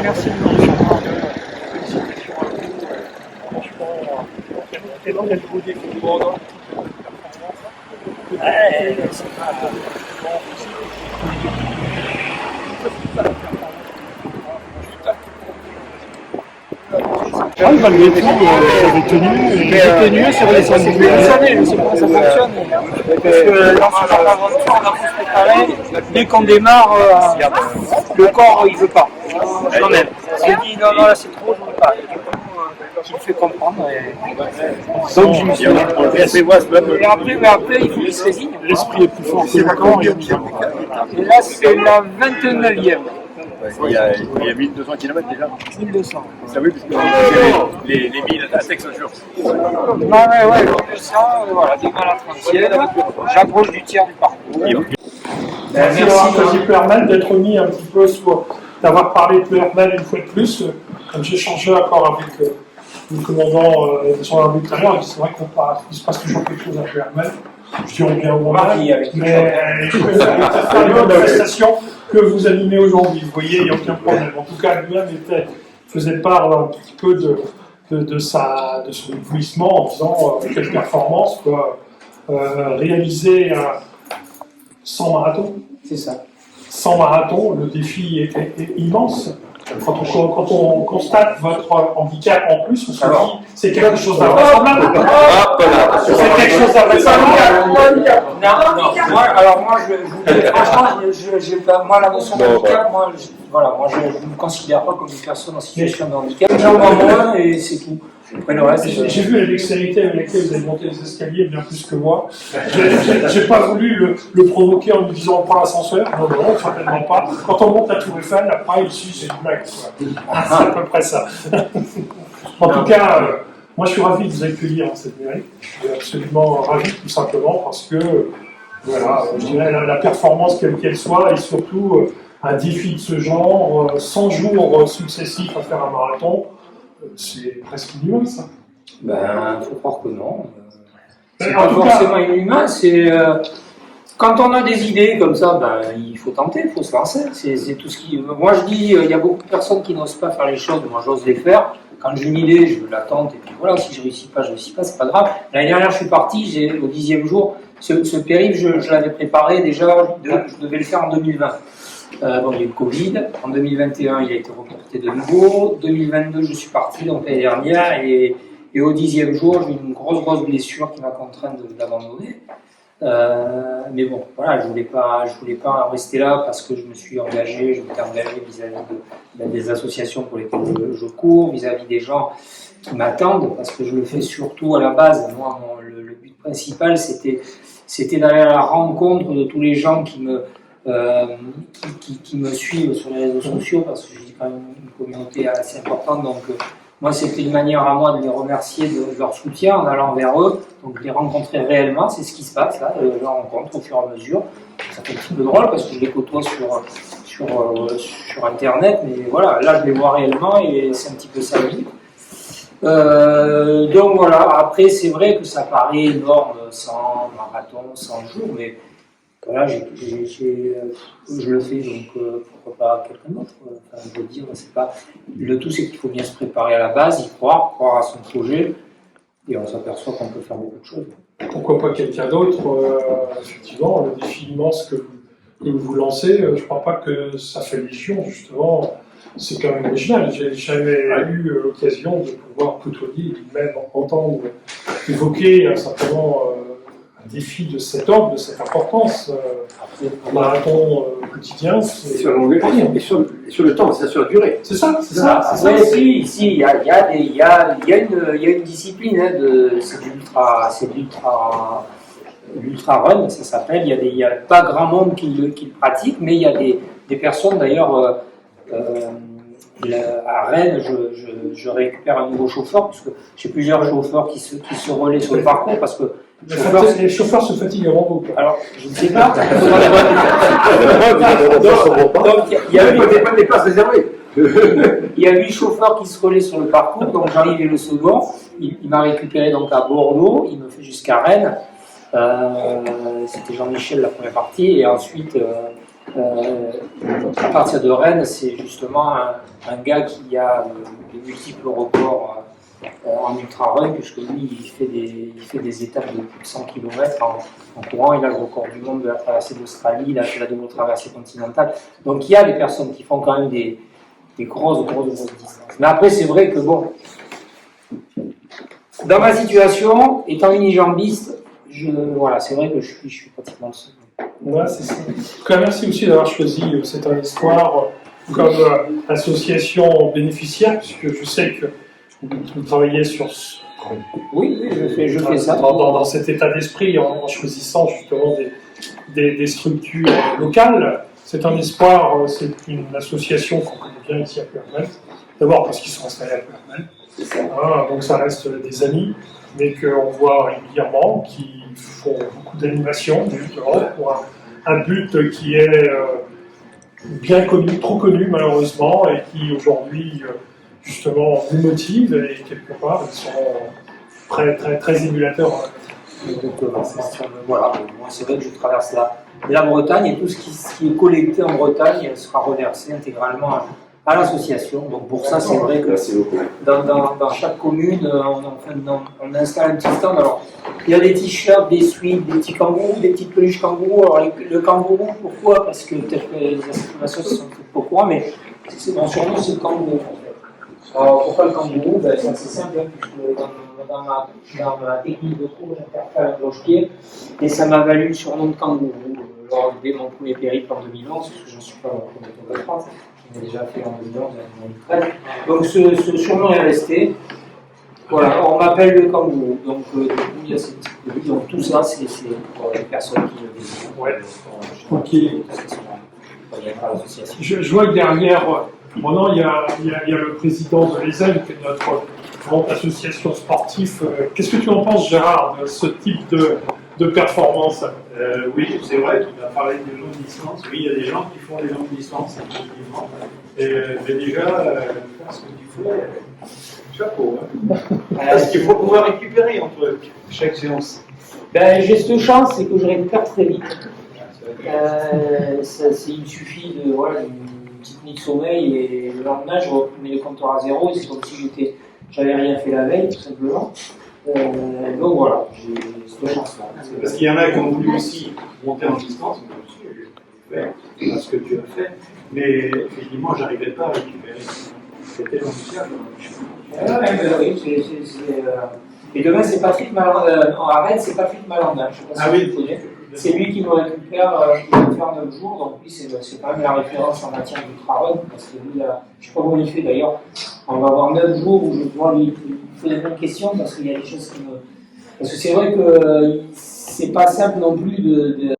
merci de nous recevoir. Félicitations à vous. Franchement, quel beau défi. Ouais, c'est pas malgré tout, j'avais tenu sur les années, je sais pas comment ça fonctionne. Parce que dans ce genre d'aventure, on a beau se préparer, dès qu'on démarre, le corps il veut pas. Quand même. Il se dit non, là c'est trop, je veux pas. Qui me fait comprendre. Donc je me suis et après, il faut qu'il se résigne. L'esprit est plus fort que le corps. Et là, c'est la 29e. Il y a 1200 km déjà. 1200. Ça oui, parce que les 1000 à Texas jour. Ouais, 1200, voilà, demain la 30e. J'approche du tiers du parcours. Merci Herman d'être mis un petit peu sur, d'avoir parlé de Herman une fois de plus. Comme j'ai changé encore avec le commandant de son armée tout à l'heure, c'est vrai qu'il se passe toujours quelque chose avec Herman. Je dis on vient au mais je peux faire une manifestation que vous animez aujourd'hui. Vous voyez, il n'y a aucun problème. En tout cas, lui-même faisait part un petit peu de son éblouissement en faisant quelle performance, quoi, réaliser 100 marathons. C'est ça. 100 marathons, le défi est immense. Quand on constate votre handicap en plus, on se dit c'est quelque chose d'invraisemblable. C'est quelque chose d'invraisemblable. Moi, je vous dis franchement, moi la notion de handicap, moi je ne me considère pas comme une personne en situation de handicap. J'en vois moins et c'est tout. J'ai vu la dextérité avec laquelle vous avez monté les escaliers bien plus que moi. J'ai pas voulu le provoquer en lui disant on prend l'ascenseur. Non, certainement pas. Quand on monte à Tour Eiffel, après ici c'est une blague. C'est à peu près ça. En tout cas, moi je suis ravi de vous accueillir en cette mairie. Je suis absolument ravi tout simplement parce que voilà, je dirais la performance quelle qu'elle soit et surtout un défi de ce genre, 100 jours successifs à faire un marathon. C'est presque inhumain, ça. Ben, faut croire que non. C'est pas forcément inhumain, c'est... quand on a des idées comme ça, ben, il faut tenter, il faut se lancer. C'est tout ce qui... Moi, je dis, il y a beaucoup de personnes qui n'osent pas faire les choses, moi, j'ose les faire. Quand j'ai une idée, je la tente, et puis voilà, si je réussis pas, c'est pas grave. L'année dernière, je suis parti, au 10e jour, ce périple, je l'avais préparé déjà, je devais le faire en 2020. Il y a eu le Covid. En 2021, il a été reporté de nouveau. 2022, je suis parti, donc l'année dernière, et au 10e jour, j'ai eu une grosse blessure qui m'a contraint d'abandonner. Mais bon, voilà, je voulais pas rester là parce que je m'étais engagé vis-à-vis des associations pour lesquelles je cours, vis-à-vis des gens qui m'attendent, parce que je le fais surtout à la base. Moi, le but principal, c'était d'aller à la rencontre de tous les gens qui me suivent sur les réseaux sociaux, parce que j'ai quand même une communauté assez importante, donc moi c'était une manière à moi de les remercier de leur soutien en allant vers eux, donc les rencontrer réellement, c'est ce qui se passe là, je les rencontre au fur et à mesure. Ça fait un petit peu drôle parce que je les côtoie sur internet, mais voilà, là je les vois réellement et c'est un petit peu ça le but. Donc voilà, après c'est vrai que ça paraît énorme, 100 marathons, 100 jours, mais voilà, je le fais, donc pourquoi pas quelqu'un d'autre. Enfin, je veux dire, c'est pas... Le tout, c'est qu'il faut bien se préparer à la base, y croire à son projet, et on s'aperçoit qu'on peut faire beaucoup de choses. Pourquoi pas quelqu'un d'autre effectivement, le défi immense que vous lancez, je ne crois pas que ça fait légion, justement. C'est quand même original. J'ai jamais eu l'occasion de pouvoir côtoyer, même entendre évoquer simplement un défi de cet ordre, de cette importance. Un marathon quotidien, c'est sur la longueur et sur le temps, c'est sur la durée. C'est ça. Oui, il y a une discipline, c'est l'ultra run, ça s'appelle. Il y a pas grand monde qui le pratique, mais il y a des personnes d'ailleurs. À Rennes, je récupère un nouveau chauffeur, parce que j'ai plusieurs chauffeurs qui se relaient sur le parcours, parce que les chauffeurs se fatiguent avant vous. Alors, je ne sais pas. Donc, il y a pas des places réservées. Il y a 8 chauffeurs qui se relaient sur le parcours, donc j'arrive et le second. Il m'a récupéré donc à Bordeaux, il me fait jusqu'à Rennes. C'était Jean-Michel la première partie, et ensuite À partir de Rennes, c'est justement un gars qui a de multiples records en ultra-run, puisque lui, il fait des étapes de plus de 100 km en courant. Il a le record du monde de la traversée d'Australie, il a fait la double traversée continentale. Donc il y a des personnes qui font quand même des grosses distances. Mais après, c'est vrai que bon, dans ma situation, étant unijambiste, voilà, c'est vrai que je suis pratiquement le seul. Ouais, c'est ça. En tout cas, merci aussi d'avoir choisi C'est un espoir comme association bénéficiaire, puisque je sais que vous travaillez sur Oui, je fais ça. Dans cet état d'esprit, en choisissant justement des structures locales. C'est un espoir, c'est une association qu'on connaît bien ici à Puermal. D'abord parce qu'ils sont installés à Puermal. Donc ça reste des amis, mais qu'on voit régulièrement, qui font beaucoup d'animations, justement, pour un but qui est bien connu, trop connu malheureusement, et qui aujourd'hui, justement, nous motive, et quelque part, ils sont très émulateurs. Voilà, moi c'est vrai que je traverse la Bretagne, et tout ce qui est collecté en Bretagne sera reversé intégralement à l'association. Donc pour ça, c'est vrai que dans chaque commune, on installe un petit stand. Alors, il y a des t-shirts, des sweats, des petits kangourous, des petites peluches kangourous. Alors, le kangourou, pourquoi? Parce que peut-être que les associations sont toutes au courant, mais mon surnom, c'est le kangourou. Alors, pourquoi le kangourou? Ben, c'est assez simple, puisque dans ma technique de cours, j'interfère un cloche-pied, et ça m'a valu le surnom de kangourou lors de mon premier périple en 2011, parce que je ne suis pas mon premier Tour de France. On a déjà fait en 2011 et en 2013. Donc ce surnom est resté. Voilà, on m'appelle le kangourou. Donc du coup, il y a cette petite peluche. Donc tout ça, c'est pour les personnes qui le désirent. Ouais. Ok. Je vois que derrière Ronan, il y a le président de l'ESEM, qui est notre grande association sportive. Qu'est-ce que tu en penses, Gérard, de ce type de performance? Oui, c'est vrai, tu as parlé de longue distance. Oui, il y a des gens qui font des longues distances, effectivement. Mais déjà, je pense que tu fais chapeau. Hein. Parce qu'il faut pouvoir récupérer entre chaque séance. Ben, j'ai cette chance, c'est que je récupère très vite. Il suffit de une petite nuit de sommeil, et le lendemain, je remets le compteur à zéro, et c'est comme si j'avais rien fait la veille, tout simplement. Donc voilà, j'ai cette chance-là. Parce qu'il y en a qui ont voulu aussi monter en distance, moi aussi, je vais faire ce que tu as fait, mais effectivement, je n'arrivais pas à récupérer. C'était l'ambitieux. Et demain, c'est Patrick Malandin. À Rennes, c'est Patrick Malandin. Je ne sais pas si vous connaissez. C'est lui qui me récupère, qui va faire 9 jours. Donc, lui, c'est quand même la référence en matière d'ultra-run. Parce que lui, je ne sais pas comment il fait d'ailleurs. On va avoir 9 jours où je vais pouvoir lui poser des questions, parce qu'il y a des choses qui me. Parce que c'est vrai que c'est pas simple non plus de